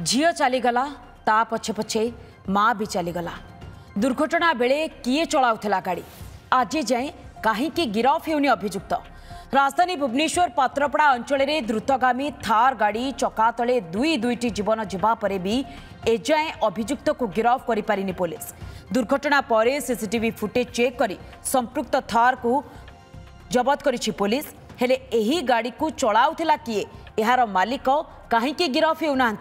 झील चलीगला ता पछे पछे माँ भी चलीगला। दुर्घटना बेले किए चलाउथिला गाड़ी आज जाए कहीं गिरफ हेउनी अभियुक्त। राजधानी भुवनेश्वर पात्रपड़ा अंचल में द्रुतगामी थार गाड़ी चका तले दुईटी जीवन जीवा पर भी एजाए अभियुक्त को गिरफ कर पारिनी पुलिस। दुर्घटना पर सीसीटीवी फुटेज चेक कर संपृक्त थार को जबत करिछि पुलिस। हेले एही गाड़ी को चलाउथिला किए यार मालिक कहीं गिरफ हेउना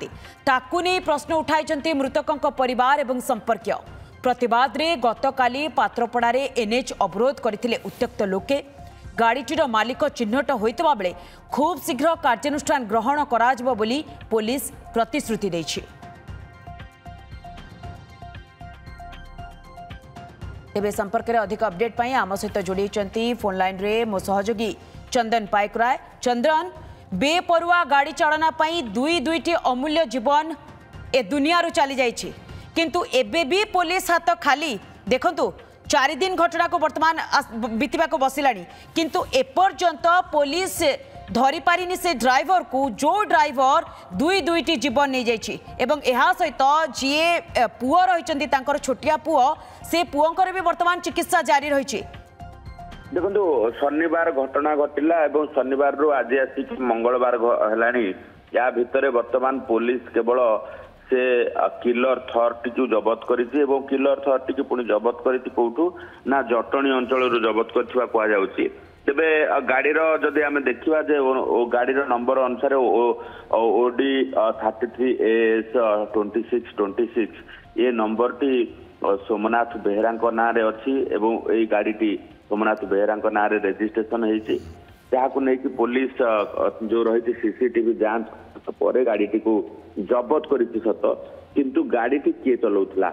ताकू नहीं प्रश्न उठाई मृतकों परिवार एवं संपर्कीय। प्रतिवाद रे गतकाली पात्रपड़ा रे एनएच अवरोध करथिले उत्त्यक्त लोके। गाड़ीटीर मालिक चिन्हट होइतबा बेले खूब शीघ्र कार्यानुष्ठान ग्रहण कराजिबो बोली पुलिस प्रतिश्रुति दैछि। तेबे संपर्क रे अधिक अपडेट पाई आम सहित जोड़ी फोन लाइन रे मो सहयोगी चंदन पाइकराय। चंदन, बेपरुआ गाड़ी चालना पाई दुईटी अमूल्य जीवन ए दुनिया रू चली जाइछि, किंतु एबे भी पुलिस हाथ खाली। देखंतु 4 दिन घटना को वर्तमान बीतवा को बसिलानी, किंतु एपर्यंत पुलिस धरी पारिनी से ड्राइवर को, जो ड्राइवर दुईटी जीवन नहीं जाइछि। एवं एहा सहित जी पुओ रहिचंती तांकर छोटिया पुओ, से पुओंकर भी वर्तमान चिकित्सा जारी रहिछि। देखो शनिवार घटना घटिला एवं शनिवार रु आज आसिक मंगलवार हेलानी। या भितरे वर्तमान पुलिस केवल से किलर थर्टी को जबत करिछि एवं किलर थर्टी की पुणी जबत करिछि कोठू ना जटणी अंचल रु जबत करथिबा कुआ जाउछि। तेबे गाड़ी रो जदि आमे देखिबा जे ओ गाड़ी रो नंबर अनुसार ओडी 33AS 2626 ये नंबर टी सोमनाथ बेहरा नाँ रे अछि एवं एई गाड़ीटी सोमनाथ बेहरा नाँ रे रजिस्ट्रेशन होइछि। जहां नहीं कि पुलिस जो रही सीसीटीवी जांच पर गाड़ीटी को जबत करिछि सत, किंतु गाड़ीटी किए चलाउथला,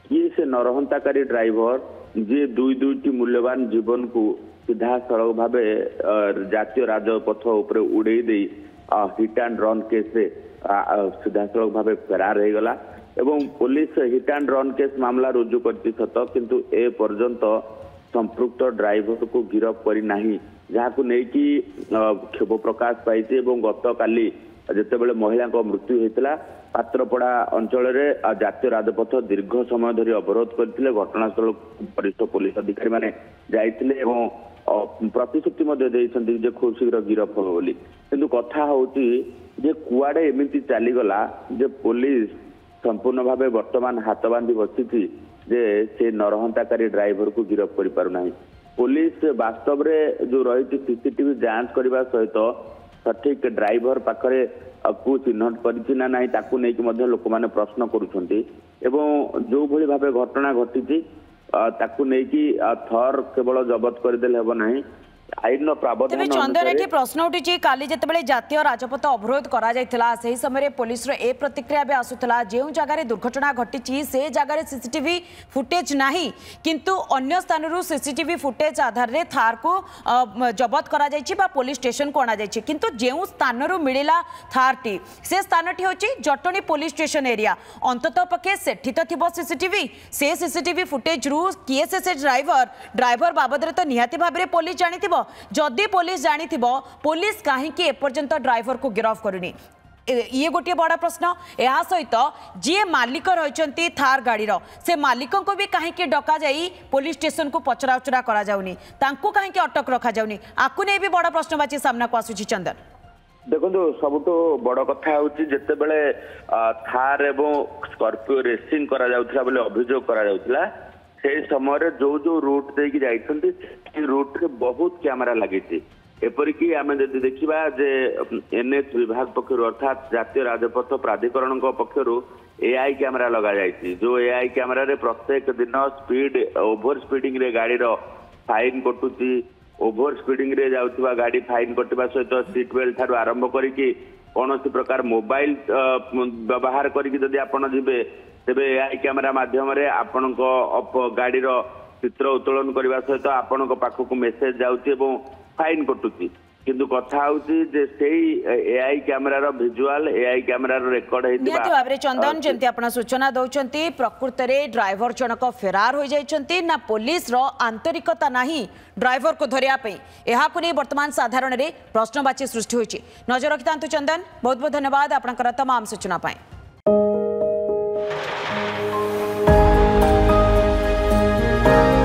किए से नरहंताकारी ड्राइवर जे दुईटी मूल्यवान जीवन को सीधा सड़क भावे जातीय राजपथ उपरे उड़े दे हिट एंड रन केस रे सीधा सड़क भावे फरार हो गला। एवं police hit and run case मामला रुजु करछि सत, किंतु ए पर्यंत संपृक्त ड्राइवर को गिरफ करी नाही, जहां को नहीं कि क्षोभ प्रकाश पाई। गत काली जितेबाला महिला मृत्यु होता पात्रपड़ा अंचल जातीय राजपथ दीर्घ समय धरी अवरोध करते घटनास्थल वरिष्ठ पुलिस अधिकारी माने जाइथिले एवं प्रतिश्रुति खूब शीघ्र गिरफ हो बोली। किंतु कथा होची जे कुआडे एमिति चलीगला जे पुलिस संपूर्ण भावे वर्तमान हाथ बांधी बसी जे से नरहंताकारी ड्राइवर को गिरफ कर पारु नाही। पुलिस वास्तव रे जो रही सीसीटीवी जांच करने सहित सठिक ड्राइवर पाखरे को चिन्हट करिछि ना नाही ताकू नै कि मध्य लोक माने प्रश्न करूछंती। एवं जो भली भावे घटना घटिछि ताकू नै कि थर केवल जबत कर देले हेबो नाही, आईन प्रावधान। चंदन एठी प्रश्न उठी काली जेतेबेले जातीय राजपथ अवरोध करा जायतिला सही समय पुलिस रो ए प्रतिक्रिया भी आसुतला जे जगह दुर्घटना घटी से जगह सीसीटीवी फुटेज नाही, किंतु अन्य स्थान रु सीसीटीवी फुटेज आधार रे थार को जबत करा जायछि बा पुलिस स्टेशन को आना जायछि। किंतु जे स्थान रु मिलिला थार टी से स्थान टी होछि जटणी पुलिस स्टेशन एरिया। अंततः पक्षे सेठी तो थिबो सीसीटीवी, से सीसीटीवी फुटेज रु किए से ड्राइवर बाबद रे तो निहाती भाबरे पुलिस जानिथिबो। जदि पुलिस जानी पुलिस कहीं एपर्यंत ड्राइवर को गिरफ करूनी, ये गोटे बड़ा प्रश्न। यह सहित जी मालिक रही थार गाड़ीर से मालिकों को भी कहीं डका जाई पुलिस स्टेशन को पचरा उचरा करा जाउनी, तांको कहीं अटक रखा जाउनी, आकु नहीं भी बड़ा प्रश्नवाची सामना को आसुची। चंदन देखो सबुठ बड़ कथा होची जेतेबेले थार एवं स्कॉर्पियो रेसिंग करा जाउथला बोले अभियोग करा जाउथला, से समय जो जो रूट देकी जाइछंती से रूट रे बहुत कैमरा लगी। एपरिकी आम जदि देखा जे एनएच विभाग पक्षर अर्थात जातीय राजपथ प्राधिकरण पक्षर एआई कैमरा लगा जाइछि। जो एआई कैमरा रे प्रत्येक दिन स्पीड ओभर स्पीडिंग रे गाड़ी रो फाइन कटुची, ओभर स्पीडिंग रे जाउथबा गाड़ी फाइन कटिबा सहित सीट बेल्ट ठारू आरंभ करिकी कौन प्रकार मोबाइल व्यवहार करिकी जदि आपण जिबे तेबे एआई कैमरा माध्यम रे आपण गाड़ी रो चित्र उत्तोलन करने सहित आपण पाखक मेसेज जाउछि एवं फाइन कटुची। किंतु कथा होची जे सेही एआई कैमरा रो विजुअल एआई कैमरा रो रेकॉर्ड हेतिबा नियति भाबरे चंदन जेंति आपण सूचना दउचंती प्रकृत रे ड्राइवर जनक फेरार हो जाइचंती ना पुलिस रो आंतरिकता नाही ड्राइवर को धरिया पे एहा को नै वर्तमान साधारण रे प्रश्नवाची सृष्टि होइछि। नजर रखितांतु चंदन, बहुत बहुत धन्यवाद आपनकर तमाम सूचना पाए। धन्यवाद।